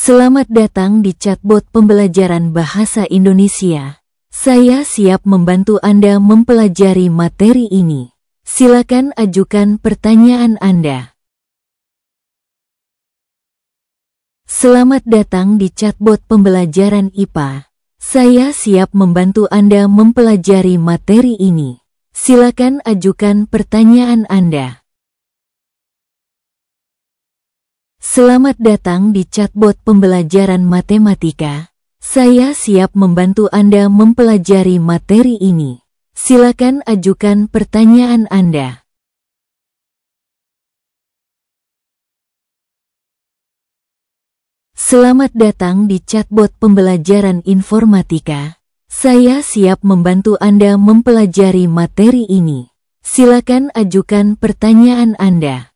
Selamat datang di chatbot pembelajaran bahasa Indonesia. Saya siap membantu Anda mempelajari materi ini. Silakan ajukan pertanyaan Anda. Selamat datang di chatbot pembelajaran IPA. Saya siap membantu Anda mempelajari materi ini. Silakan ajukan pertanyaan Anda. Selamat datang di chatbot pembelajaran matematika. Saya siap membantu Anda mempelajari materi ini. Silakan ajukan pertanyaan Anda. Selamat datang di chatbot pembelajaran informatika. Saya siap membantu Anda mempelajari materi ini. Silakan ajukan pertanyaan Anda.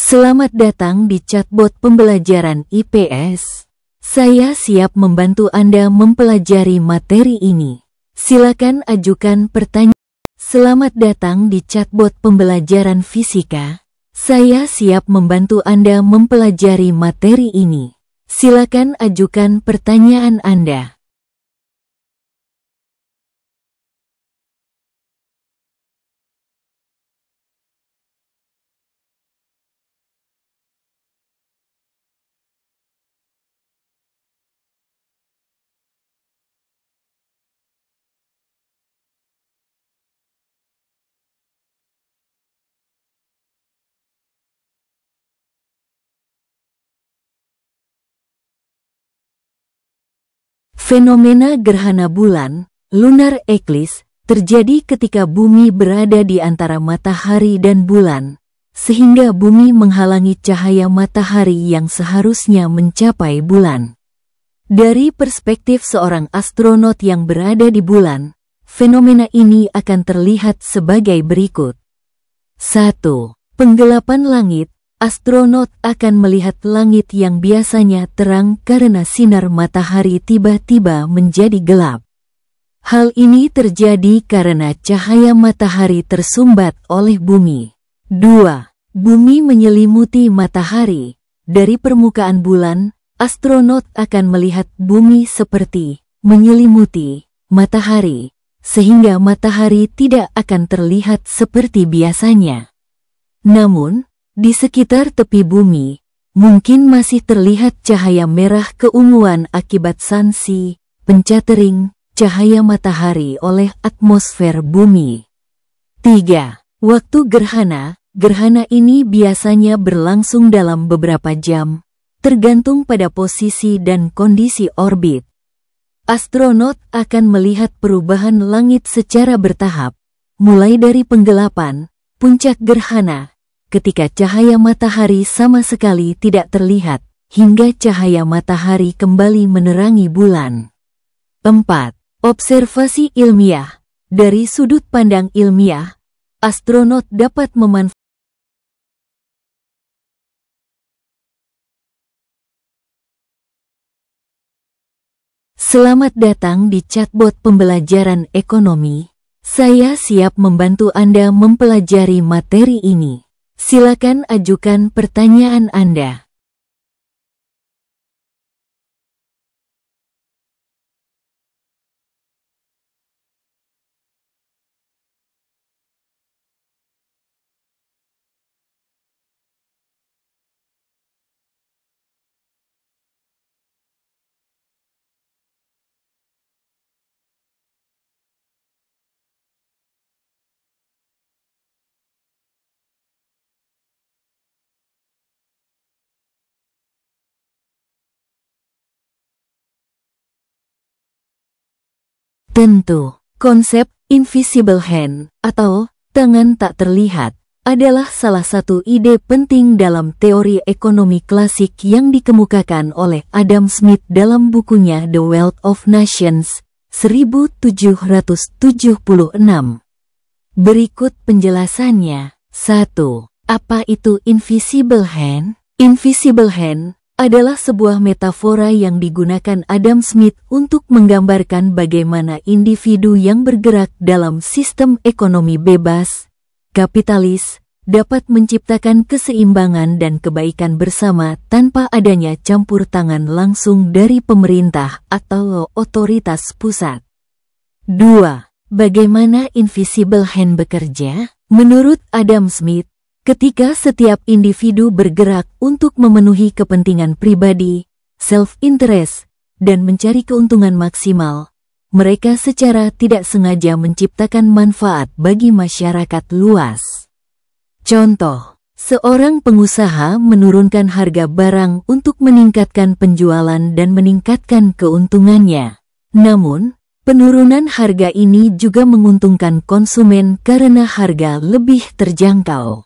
Selamat datang di chatbot pembelajaran IPS. Saya siap membantu Anda mempelajari materi ini. Silakan ajukan pertanyaan. Selamat datang di chatbot pembelajaran fisika. Saya siap membantu Anda mempelajari materi ini. Silakan ajukan pertanyaan Anda. Fenomena gerhana bulan, lunar eclipse, terjadi ketika bumi berada di antara matahari dan bulan, sehingga bumi menghalangi cahaya matahari yang seharusnya mencapai bulan. Dari perspektif seorang astronot yang berada di bulan, fenomena ini akan terlihat sebagai berikut. 1. Penggelapan langit. Astronot akan melihat langit yang biasanya terang karena sinar matahari tiba-tiba menjadi gelap. Hal ini terjadi karena cahaya matahari tersumbat oleh bumi. 2. Bumi menyelimuti matahari. Dari permukaan bulan, astronot akan melihat bumi seperti menyelimuti matahari, sehingga matahari tidak akan terlihat seperti biasanya. Namun, di sekitar tepi bumi, mungkin masih terlihat cahaya merah keunguan akibat sanksi, pencatering, cahaya matahari oleh atmosfer bumi. 3. Waktu gerhana. Gerhana ini biasanya berlangsung dalam beberapa jam, tergantung pada posisi dan kondisi orbit. Astronot akan melihat perubahan langit secara bertahap, mulai dari penggelapan, puncak gerhana, ketika cahaya matahari sama sekali tidak terlihat, hingga cahaya matahari kembali menerangi bulan. 4. Observasi ilmiah. Dari sudut pandang ilmiah, astronot dapat memanfaatkan. Selamat datang di chatbot pembelajaran ekonomi. Saya siap membantu Anda mempelajari materi ini. Silakan ajukan pertanyaan Anda. Tentu, konsep invisible hand atau tangan tak terlihat adalah salah satu ide penting dalam teori ekonomi klasik yang dikemukakan oleh Adam Smith dalam bukunya The Wealth of Nations, 1776. Berikut penjelasannya. 1. Apa itu invisible hand? Invisible hand adalah sebuah metafora yang digunakan Adam Smith untuk menggambarkan bagaimana individu yang bergerak dalam sistem ekonomi bebas, kapitalis, dapat menciptakan keseimbangan dan kebaikan bersama tanpa adanya campur tangan langsung dari pemerintah atau otoritas pusat. 2. Bagaimana invisible hand bekerja? Menurut Adam Smith, ketika setiap individu bergerak untuk memenuhi kepentingan pribadi, self-interest, dan mencari keuntungan maksimal, mereka secara tidak sengaja menciptakan manfaat bagi masyarakat luas. Contoh, seorang pengusaha menurunkan harga barang untuk meningkatkan penjualan dan meningkatkan keuntungannya. Namun, penurunan harga ini juga menguntungkan konsumen karena harga lebih terjangkau.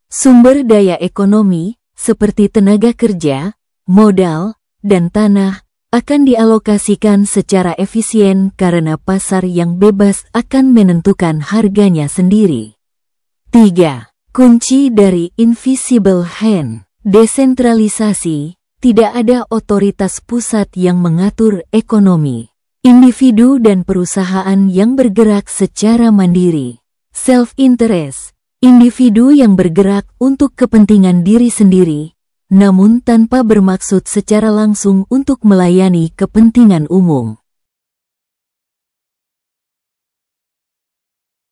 Sumber daya ekonomi, seperti tenaga kerja, modal, dan tanah, akan dialokasikan secara efisien karena pasar yang bebas akan menentukan harganya sendiri. 3. Kunci dari invisible hand. Desentralisasi. Tidak ada otoritas pusat yang mengatur ekonomi. Individu dan perusahaan yang bergerak secara mandiri. Self-interest. Individu yang bergerak untuk kepentingan diri sendiri, namun tanpa bermaksud secara langsung untuk melayani kepentingan umum.